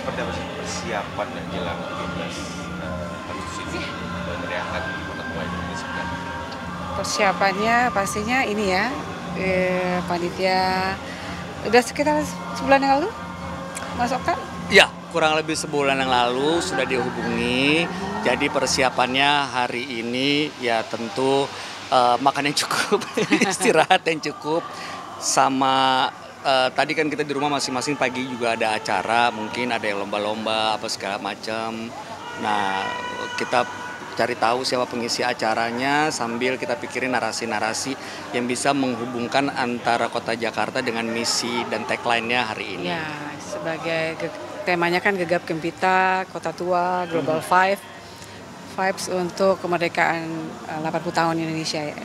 seperti apa sih persiapan yang jelang 17 Agustus ini meriahkan di Kota Tua Indonesia? Persiapannya pastinya ini ya, panitia udah sekitar sebulan yang lalu, Mas Okta? Ya, kurang lebih sebulan yang lalu sudah dihubungi. Jadi persiapannya hari ini ya tentu makan yang cukup, istirahat yang cukup, sama tadi kan kita di rumah masing-masing pagi juga ada acara, mungkin ada yang lomba-lomba apa segala macam. Nah, kita cari tahu siapa pengisi acaranya sambil kita pikirin narasi-narasi yang bisa menghubungkan antara Kota Jakarta dengan misi dan tagline-nya hari ini. Ya, sebagai temanya kan Gegap Gempita, Kota Tua, Global Five, Vibes untuk kemerdekaan 80 tahun Indonesia ya.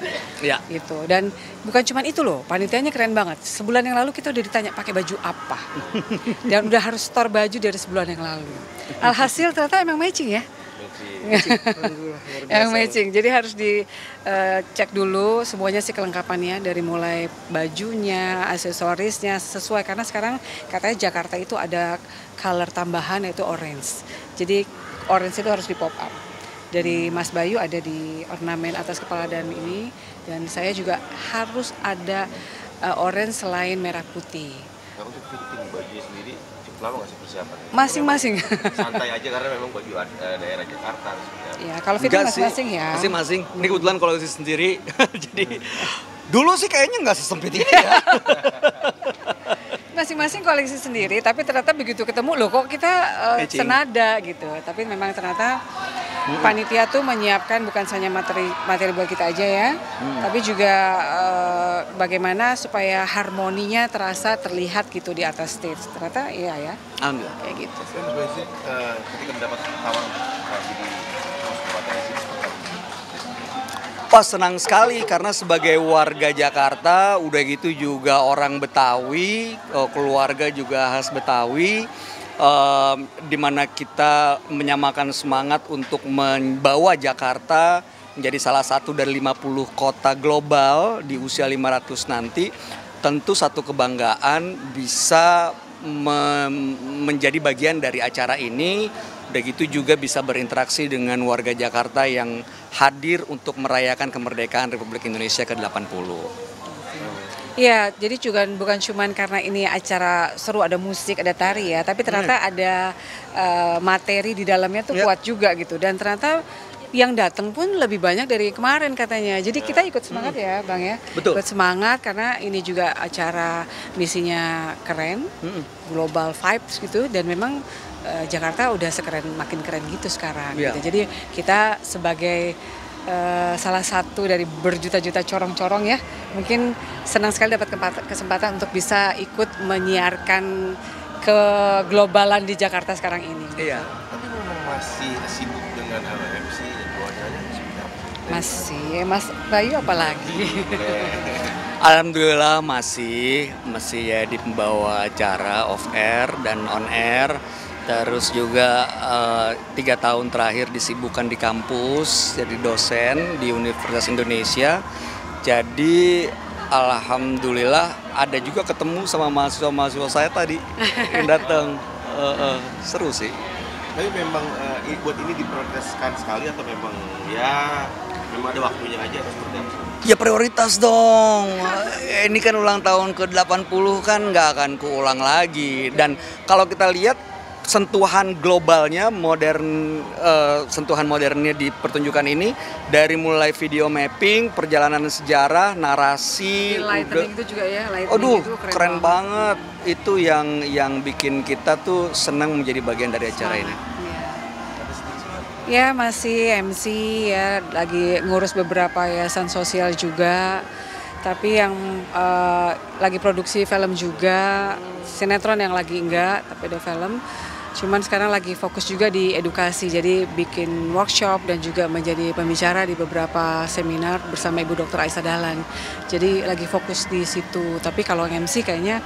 Ya. Gitu. Dan bukan cuma itu loh, panitianya keren banget. Sebulan yang lalu kita udah ditanya pakai baju apa. Dan udah harus store baju dari sebulan yang lalu. Alhasil ternyata emang matching ya. Yang matching. Jadi harus dicek dulu semuanya sih kelengkapannya dari mulai bajunya, aksesorisnya sesuai karena sekarang katanya Jakarta itu ada color tambahan yaitu orange. Jadi orange itu harus di pop up. Dari Mas Bayu ada di ornamen atas kepala dan ini, dan saya juga harus ada orange selain merah putih. Nah, untuk fitting bajunya sendiri cukup lama nggak sih persiapannya? Masing-masing. Santai aja karena memang baju daerah Jakarta. Ya, kalau fitting Enggak sih, masing-masing ya. Masing-masing. Ini kebetulan koleksi sendiri. Jadi dulu sih kayaknya nggak sesempit ini ya. Masing-masing koleksi sendiri, tapi ternyata begitu ketemu loh kok kita senada gitu. Tapi memang ternyata panitia tuh menyiapkan bukan hanya materi buat kita aja ya, tapi juga bagaimana supaya harmoninya terasa terlihat gitu di atas stage. Ternyata iya ya. Alhamdulillah. Kayak gitu. Mas Bayu, ketika mendapat tawaran jadi host Kota Pas senang sekali karena sebagai warga Jakarta, udah gitu juga orang Betawi, keluarga juga khas Betawi, di mana kita menyamakan semangat untuk membawa Jakarta menjadi salah satu dari 50 kota global di usia 500 nanti. Tentu satu kebanggaan bisa menjadi bagian dari acara ini. Udah gitu juga bisa berinteraksi dengan warga Jakarta yang hadir untuk merayakan kemerdekaan Republik Indonesia ke-80. Iya, jadi juga bukan cuma karena ini acara seru, ada musik, ada tari ya, tapi ternyata ada materi di dalamnya tuh kuat juga gitu. Dan ternyata yang datang pun lebih banyak dari kemarin katanya. Jadi kita ikut semangat ya Bang ya. Betul. Ikut semangat karena ini juga acara misinya keren, global vibes gitu. Dan memang Jakarta udah makin keren gitu sekarang. Ya. Gitu. Jadi kita sebagai salah satu dari berjuta-juta corong-corong ya, mungkin senang sekali dapat kesempatan untuk bisa ikut menyiarkan keglobalan di Jakarta sekarang ini. Iya. Tapi memang masih sibuk dengan MC keluarganya seperti apa? Masih, Mas Bayu apalagi? Alhamdulillah masih ya di pembawa acara off air dan on air. Terus juga 3 tahun terakhir disibukkan di kampus jadi dosen di Universitas Indonesia. Jadi alhamdulillah ada juga ketemu sama mahasiswa saya tadi yang datang. Seru sih. Tapi memang buat ini diprioritaskan sekali atau memang memang ada waktunya aja atau seperti apa? Ya prioritas dong. Ini kan ulang tahun ke-80 kan nggak akan keulang lagi. Dan kalau kita lihat sentuhan globalnya, sentuhan modernnya di pertunjukan ini dari mulai video mapping, perjalanan sejarah, narasi, Lightning itu juga ya, aduh itu keren banget. Itu yang bikin kita tuh senang menjadi bagian dari acara ini. Ya masih MC ya, lagi ngurus beberapa yayasan sosial juga. Tapi yang lagi produksi film juga, sinetron yang lagi enggak, tapi ada film. Cuman sekarang lagi fokus juga di edukasi, jadi bikin workshop dan juga menjadi pembicara di beberapa seminar bersama Ibu Dr. Aisyah Dahlan. Jadi lagi fokus di situ. Tapi kalau MC kayaknya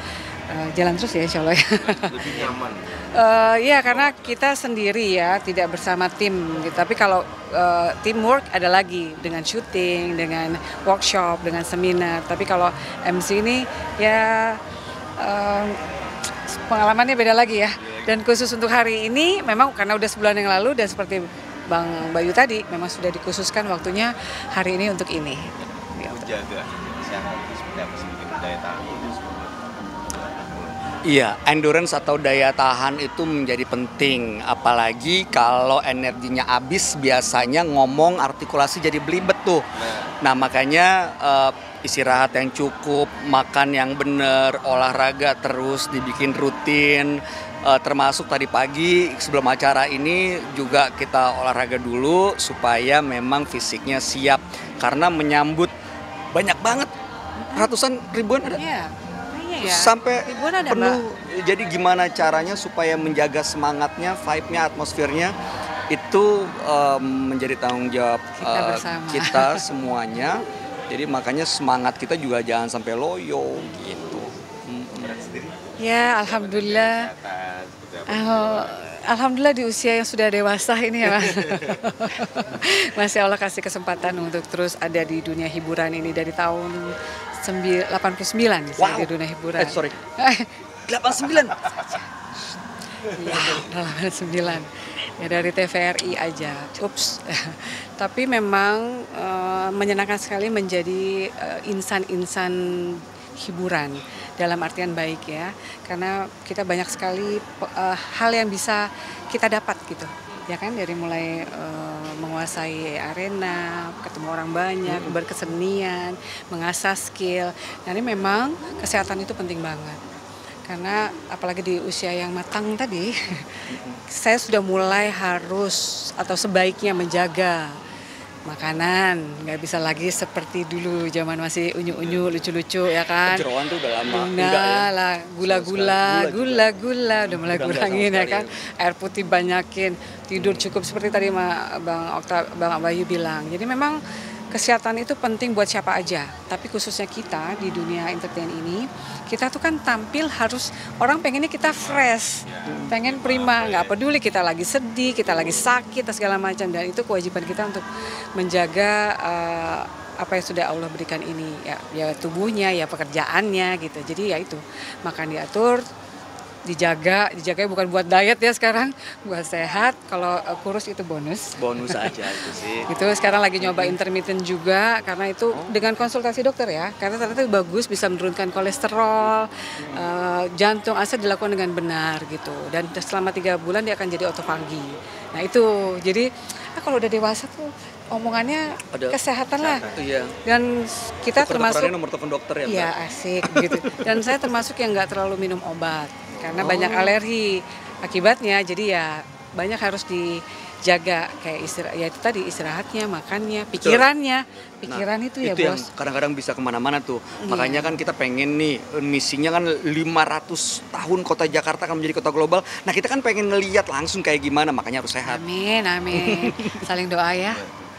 jalan terus ya insya Allah. Lebih nyaman. Ya karena kita sendiri ya, tidak bersama tim. Gitu. Tapi kalau teamwork ada lagi dengan syuting, dengan workshop, dengan seminar. Tapi kalau MC ini ya pengalamannya beda lagi ya. Dan khusus untuk hari ini memang karena udah sebulan yang lalu dan seperti Bang Bayu tadi memang sudah dikhususkan waktunya hari ini untuk ini. Jaga kesehatan itu seperti apa sih? Bikin daya tahan itu seperti apa? Iya, endurance atau daya tahan itu menjadi penting. Apalagi kalau energinya habis, biasanya ngomong artikulasi jadi belibet tuh. Nah makanya istirahat yang cukup, makan yang benar, olahraga terus dibikin rutin. Termasuk tadi pagi sebelum acara ini juga kita olahraga dulu supaya memang fisiknya siap. Karena menyambut banyak banget, ratusan ribuan ada. Iya. Ya. Sampai Ribuan ada, penuh. Mbak. Jadi gimana caranya supaya menjaga semangatnya, vibe-nya, atmosfernya itu menjadi tanggung jawab Kita bersama. kita semuanya. Jadi makanya semangat kita juga jangan sampai loyo gitu. Berat sendiri? Ya, alhamdulillah. Kesehatan seperti apa? Alhamdulillah di usia yang sudah dewasa ini ya Mas. Masya Allah kasih kesempatan untuk terus ada di dunia hiburan ini dari tahun 89 saya di dunia hiburan. Sorry. 89. Ya, 89. Ya dari TVRI aja. Ups. Tapi memang menyenangkan sekali menjadi insan-insan hiburan dalam artian baik ya, karena kita banyak sekali hal yang bisa kita dapat gitu ya kan, dari mulai menguasai arena, ketemu orang banyak, berkesenian, mengasah skill. Nah ini memang kesehatan itu penting banget karena apalagi di usia yang matang tadi saya sudah mulai harus atau sebaiknya menjaga makanan, nggak bisa lagi seperti dulu zaman masih unyu-unyu lucu-lucu ya kan. Jeroan tuh udah lama. Nah lah, gula-gula udah mulai Udah kurangin nggak ya sama kan. Air putih banyakin, tidur cukup seperti tadi Bang Bayu bilang. Jadi memang kesehatan itu penting buat siapa aja, tapi khususnya kita di dunia entertain ini, kita tuh kan tampil harus, orang pengennya kita fresh, pengen prima, nggak peduli kita lagi sedih, kita lagi sakit, atau segala macam, dan itu kewajiban kita untuk menjaga apa yang sudah Allah berikan ini, ya tubuhnya, ya pekerjaannya gitu. Jadi ya itu, makan diatur, dijaga bukan buat diet ya sekarang, buat sehat. Kalau kurus itu bonus aja itu sih. itu sekarang lagi nyoba intermittent juga karena itu dengan konsultasi dokter ya, karena ternyata itu bagus, bisa menurunkan kolesterol, jantung, asal dilakukan dengan benar gitu, dan selama 3 bulan dia akan jadi otofagi. Nah itu jadi kalau udah dewasa tuh omongannya Ada kesehatan lah. Iya. Dan kita termasuk nomor telepon dokter ya, Mbak? iya asik gitu. Dan saya termasuk yang nggak terlalu minum obat karena banyak alergi akibatnya. Jadi ya banyak harus dijaga kayak ya itu tadi istirahatnya, makannya, pikiran itu ya itu bos. yang kadang-kadang bisa kemana-mana tuh. Makanya kan kita pengen nih, misinya kan 500 tahun kota Jakarta akan menjadi kota global. Nah kita kan pengen ngeliat langsung kayak gimana, makanya harus sehat. Amin. Saling doa ya.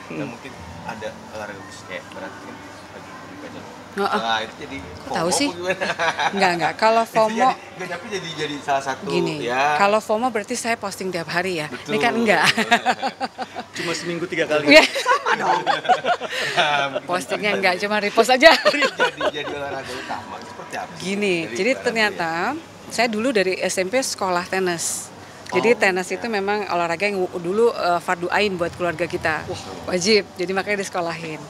Nah, mungkin ada olahraga khusus kayak berat kan lagi baca. Oh, Nah, itu jadi kok tahu sih? Gimana? Enggak. Kalau FOMO Tapi jadi salah satu gini, ya. kalau FOMO berarti saya posting tiap hari ya. Betul. Ini kan enggak. Cuma seminggu 3 kali. Iya. Mungkin Postingnya enggak, cuma repost aja. jadi olahraga utama seperti apa? Gini, Dari jadi olahraga ternyata saya dulu dari SMP sekolah tenis. Jadi tenis itu memang olahraga yang dulu fardu ain buat keluarga kita, wajib. Jadi makanya disekolahin.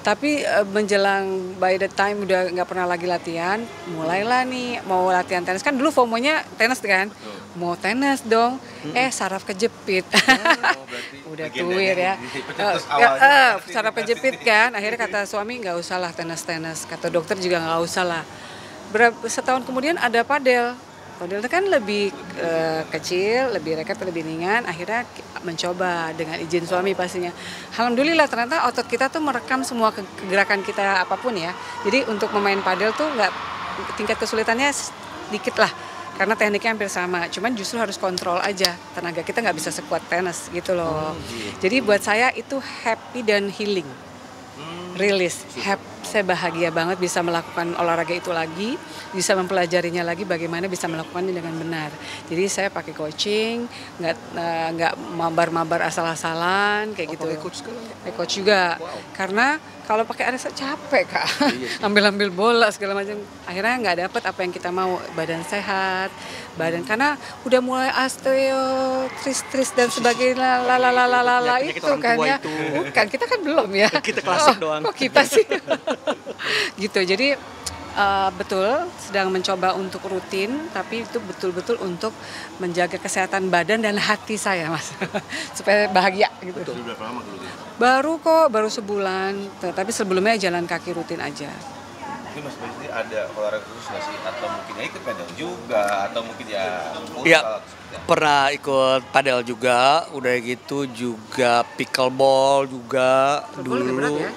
Tapi menjelang by the time udah nggak pernah lagi latihan, mulailah nih mau latihan tenis. Kan dulu FOMO-nya tenis kan, mau tenis dong. Saraf kejepit. Udah tuir ya. Saraf kejepit kan. Akhirnya kata suami nggak usah lah tenis. Kata dokter juga nggak usah lah. Setahun kemudian ada padel. Padel itu kan lebih kecil, lebih raket, lebih ringan. Akhirnya mencoba dengan izin suami pastinya. Alhamdulillah ternyata otot kita tuh merekam semua kegerakan kita apapun ya. Jadi untuk memain padel tuh nggak, tingkat kesulitannya sedikit lah. Karena tekniknya hampir sama. Cuman justru harus kontrol aja. Tenaga kita nggak bisa sekuat tenis gitu loh. Jadi buat saya itu happy dan healing. rilis. Saya bahagia banget bisa melakukan olahraga itu lagi, bisa mempelajarinya lagi bagaimana bisa melakukannya dengan benar. Jadi saya pakai coaching, nggak mabar-mabar asal-asalan kayak gitu. Pakai coach sekarang? Pakai coach juga, karena kalau pakai Alexa capek Kak, ambil-ambil bola segala macam. Akhirnya nggak dapet apa yang kita mau, badan sehat, karena udah mulai osteoartritis dan sebagainya, lalalalalala itu kan ya. Bukan, kita kan belum ya. Kita klasik doang. Kok kita sih? Gitu, jadi betul sedang mencoba untuk rutin, tapi itu betul-betul untuk menjaga kesehatan badan dan hati saya Mas, supaya bahagia gitu. Betul. Berapa lama dulu? Baru sebulan, tapi sebelumnya jalan kaki rutin aja. Ini Mas Bayu sendiri ada olahraga khusus nggak sih? Atau mungkin ya ikut padel juga, atau mungkin ya Iya, pernah ikut padel juga, udah gitu juga pickleball juga Pickleball lebih dulu. berat ya?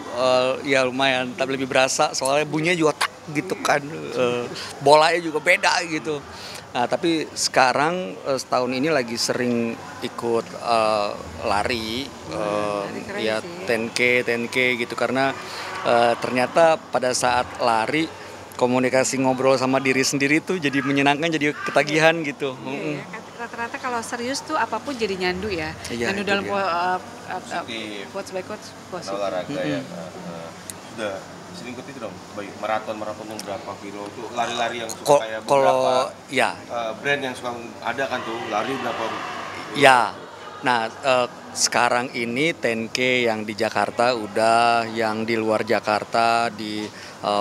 Ya lumayan, tapi lebih berasa soalnya bunyinya juga tak gitu kan, bolanya juga beda gitu. Nah tapi sekarang setahun ini lagi sering ikut lari, keren ya sih. 10K gitu karena ternyata pada saat lari komunikasi ngobrol sama diri sendiri tuh jadi menyenangkan, jadi ketagihan gitu. Iya, rata-rata kalau serius tuh apapun jadi nyandu ya. Iya, Nyandu itu dalam Positif. quotes by quotes positif. olahraga ya. Sudah sering ikut itu dong, Bayu. Maraton dong berapa kilo tuh, lari-lari yang suka kayak beberapa Kalau ya, brand yang suka ada kan tuh, lari berapa ya. Nah, sekarang ini 10K yang di Jakarta udah, yang di luar Jakarta di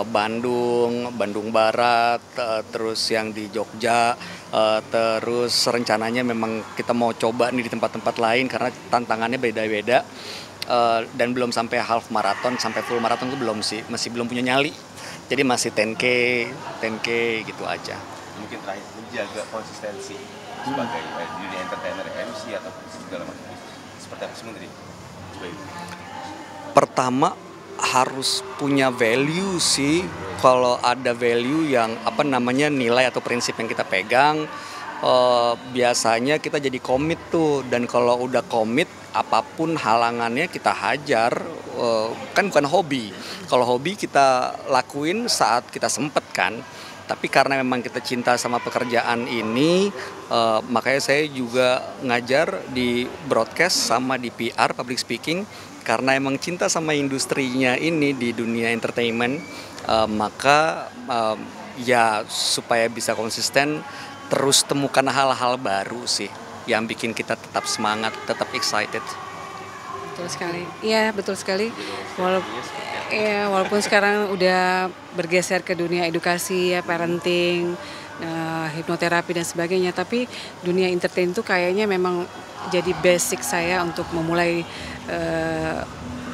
Bandung Barat, terus yang di Jogja, terus rencananya memang kita mau coba nih di tempat-tempat lain karena tantangannya beda-beda, dan belum sampai half marathon, sampai full marathon itu belum sih, masih belum punya nyali. Jadi masih 10K gitu aja. mungkin terakhir menjaga konsistensi sebagai dunia entertainer, MC atau segala macam itu. Seperti apa sendiri? Pertama harus punya value sih. Kalau ada value yang nilai atau prinsip yang kita pegang, biasanya kita jadi komit tuh. Dan kalau udah komit, apapun halangannya kita hajar. Kan bukan hobi. Kalau hobi kita lakuin saat kita sempet kan. Tapi karena memang kita cinta sama pekerjaan ini, makanya saya juga ngajar di broadcast sama di PR, public speaking. Karena emang cinta sama industrinya ini di dunia entertainment, maka ya supaya bisa konsisten, terus temukan hal-hal baru sih yang bikin kita tetap semangat, tetap excited. Betul sekali. Iya, betul sekali. Walaupun sekarang udah bergeser ke dunia edukasi ya, parenting, hipnoterapi dan sebagainya, tapi dunia entertain itu kayaknya memang jadi basic saya untuk memulai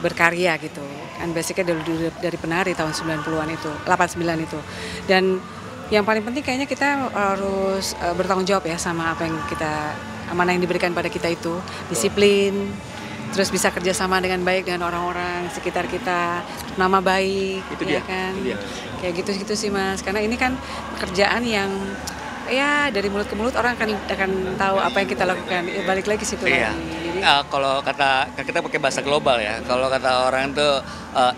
berkarya gitu. Kan basicnya dari penari tahun 90-an itu, 89 itu. Dan yang paling penting kayaknya kita harus bertanggung jawab ya sama apa yang amanah yang diberikan pada kita itu, disiplin, terus bisa kerjasama dengan baik dengan orang-orang sekitar kita, nama baik, Itu ya dia, kan, itu dia. kayak gitu sih Mas. Karena ini kan pekerjaan yang ya dari mulut ke mulut orang akan tahu apa yang kita lakukan. Balik lagi situ Iya. lagi. Jadi, Kalau kita pakai bahasa global ya, kalau kata orang tuh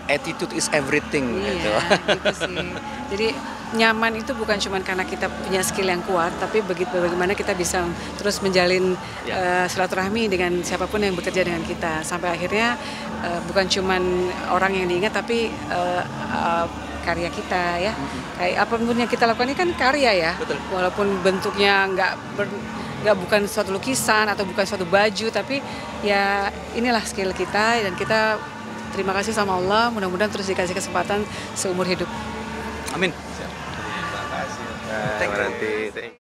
attitude is everything gitu. iya, gitu sih. Jadi nyaman itu bukan cuma karena kita punya skill yang kuat, tapi bagaimana kita bisa terus menjalin silaturahmi dengan siapapun yang bekerja dengan kita, sampai akhirnya bukan cuma orang yang diingat, tapi karya kita ya. Kayak apapun yang kita lakukan ini kan karya ya. Betul. Walaupun bentuknya nggak bukan suatu lukisan atau bukan suatu baju, tapi ya inilah skill kita, dan kita terima kasih sama Allah, mudah-mudahan terus dikasih kesempatan seumur hidup. Amin. Terima kasih. Nanti.